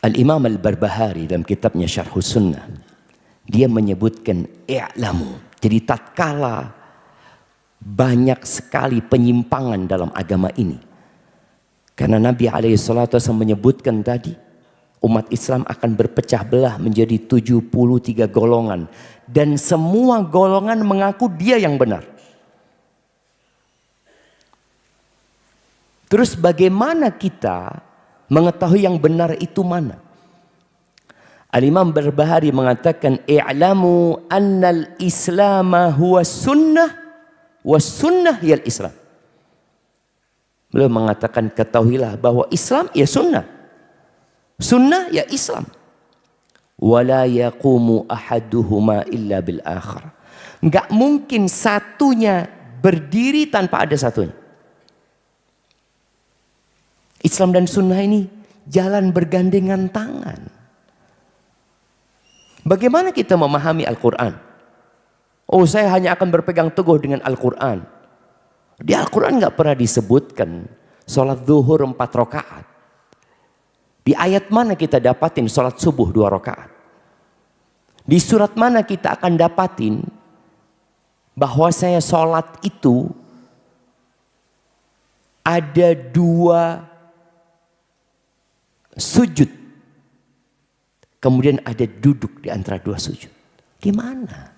Al-Imam Al-Barbahari dalam kitabnya Syarhus Sunnah, dia menyebutkan i'lamu. Jadi tatkala banyak sekali penyimpangan dalam agama ini, karena Nabi SAW menyebutkan tadi, umat Islam akan berpecah belah menjadi 73 golongan. Dan semua golongan mengaku dia yang benar. Terus bagaimana kita mengetahui yang benar itu mana? Al-Imam Barbahari mengatakan, i'lamu annal islama huwa sunnah wa sunnah hiyal islam. Beliau mengatakan, ketahuilah bahwa Islam ya sunnah, sunnah ya Islam. Wala yaqumu ahaduhuma illa bil akhar. Enggak mungkin satunya berdiri tanpa ada satunya. Islam dan sunnah ini jalan bergandengan tangan. Bagaimana kita memahami Al-Quran? Oh, saya hanya akan berpegang teguh dengan Al-Quran. Di Al-Quran nggak pernah disebutkan sholat zuhur 4 rakaat. Di ayat mana kita dapatin sholat subuh 2 rakaat? Di surat mana kita akan dapatin bahwa saya sholat itu ada 2 sujud, kemudian ada duduk di antara 2 sujud? Di mana?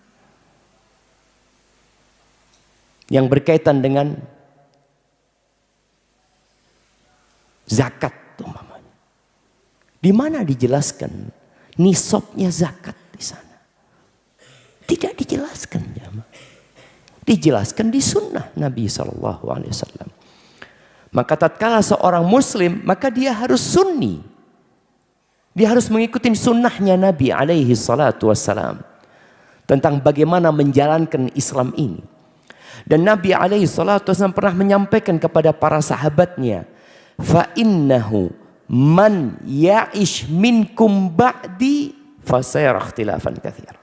Yang berkaitan dengan zakat umpamanya. Di mana dijelaskan nisabnya zakat di sana? Tidak dijelaskan, ya. Dijelaskan di sunnah Nabi SAW. Maka tatkala seorang muslim, maka dia harus sunni. Dia harus mengikuti sunnahnya Nabi SAW tentang bagaimana menjalankan Islam ini. Dan Nabi SAW pernah menyampaikan kepada para sahabatnya, fa innahu man ya'ish minkum ba'di fasayara ikhtilafan katsir.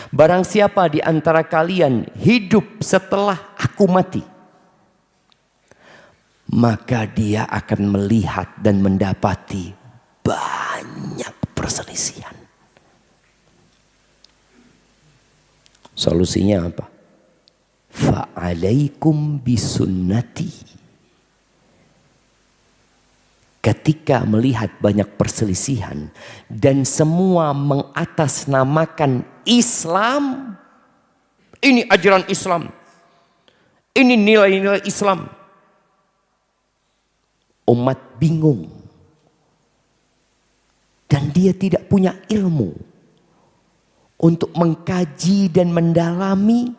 Barang siapa di antara kalian hidup setelah aku mati, maka dia akan melihat dan mendapati banyak perselisihan. Solusinya apa? Fa'alaikum bisunnati. Ketika melihat banyak perselisihan dan semua mengatasnamakan Islam, ini ajaran Islam, ini nilai-nilai Islam, umat bingung dan dia tidak punya ilmu untuk mengkaji dan mendalami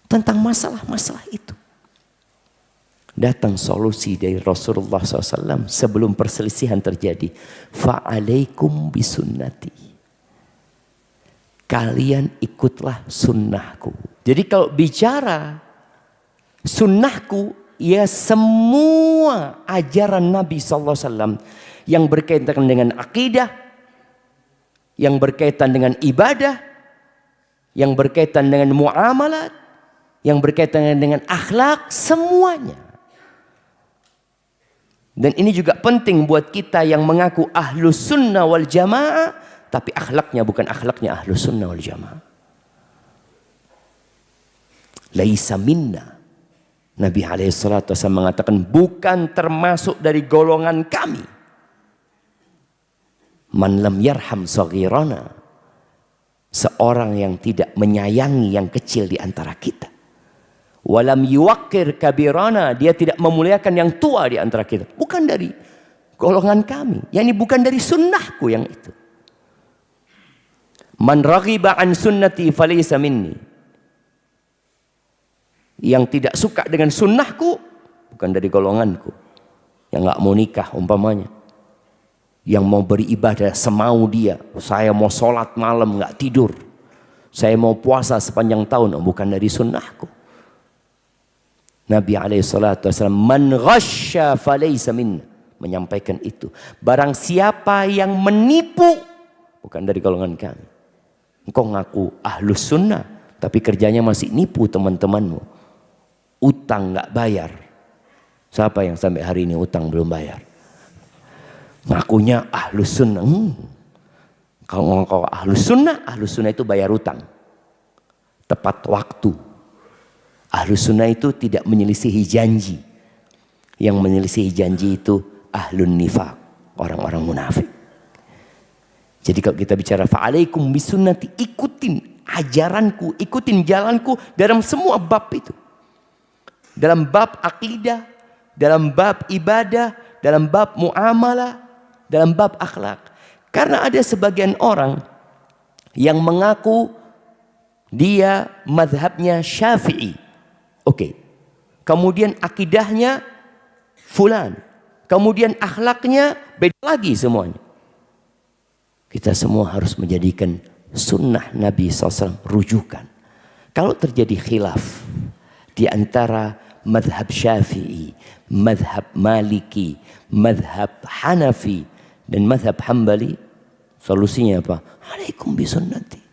tentang masalah-masalah itu. Datang solusi dari Rasulullah SAW sebelum perselisihan terjadi. Fa'alaikum bisunnati. Kalian ikutlah sunnahku. Jadi kalau bicara sunnahku, ya semua ajaran Nabi SAW yang berkaitan dengan akidah, yang berkaitan dengan ibadah, yang berkaitan dengan muamalat, yang berkaitan dengan akhlak, semuanya. Dan ini juga penting buat kita yang mengaku ahlus sunnah wal jamaah, tapi akhlaknya bukan akhlaknya ahlus sunnah wal jamaah. Laisa minna. Nabi SAW mengatakan bukan termasuk dari golongan kami. Man lam yarham saghirana. Seorang yang tidak menyayangi yang kecil di antara kita. Walam yuwaqqir kabirana, dia tidak memuliakan yang tua di antara kita. Bukan dari golongan kami, yakni bukan dari sunnahku yang itu. Man raghiba an sunnati falaysa minni. Yang tidak suka dengan sunnahku bukan dari golonganku. Yang nggak mau nikah umpamanya, yang mau beribadah semau dia, saya mau sholat malam nggak tidur, saya mau puasa sepanjang tahun, bukan dari sunnahku. Nabi SAW man ghasya falaysa minna, menyampaikan itu. Barang siapa yang menipu bukan dari golongan kami. Engkau ngaku ahlus sunnah tapi kerjanya masih nipu teman-temanmu. Utang nggak bayar. Siapa yang sampai hari ini utang belum bayar? Ngakunya ahlus sunnah. Kalau engkau ahlus sunnah itu bayar utang. Tepat waktu. Ahlus sunnah itu tidak menyelisihi janji. Yang menyelisihi janji itu ahlun nifaq, orang-orang munafik. Jadi kalau kita bicara fa'alaikum bisunnati, ikutin ajaranku, ikutin jalanku dalam semua bab itu. Dalam bab akidah, dalam bab ibadah, dalam bab muamalah, dalam bab akhlak. Karena ada sebagian orang yang mengaku dia mazhabnya Syafi'i. Oke. Kemudian akidahnya fulan. Kemudian akhlaknya beda lagi semuanya. Kita semua harus menjadikan sunnah Nabi SAW rujukan. Kalau terjadi khilaf di antara mazhab Syafi'i, mazhab Maliki, mazhab Hanafi, dan mazhab Hambali, solusinya apa? Alaikum bisunnati.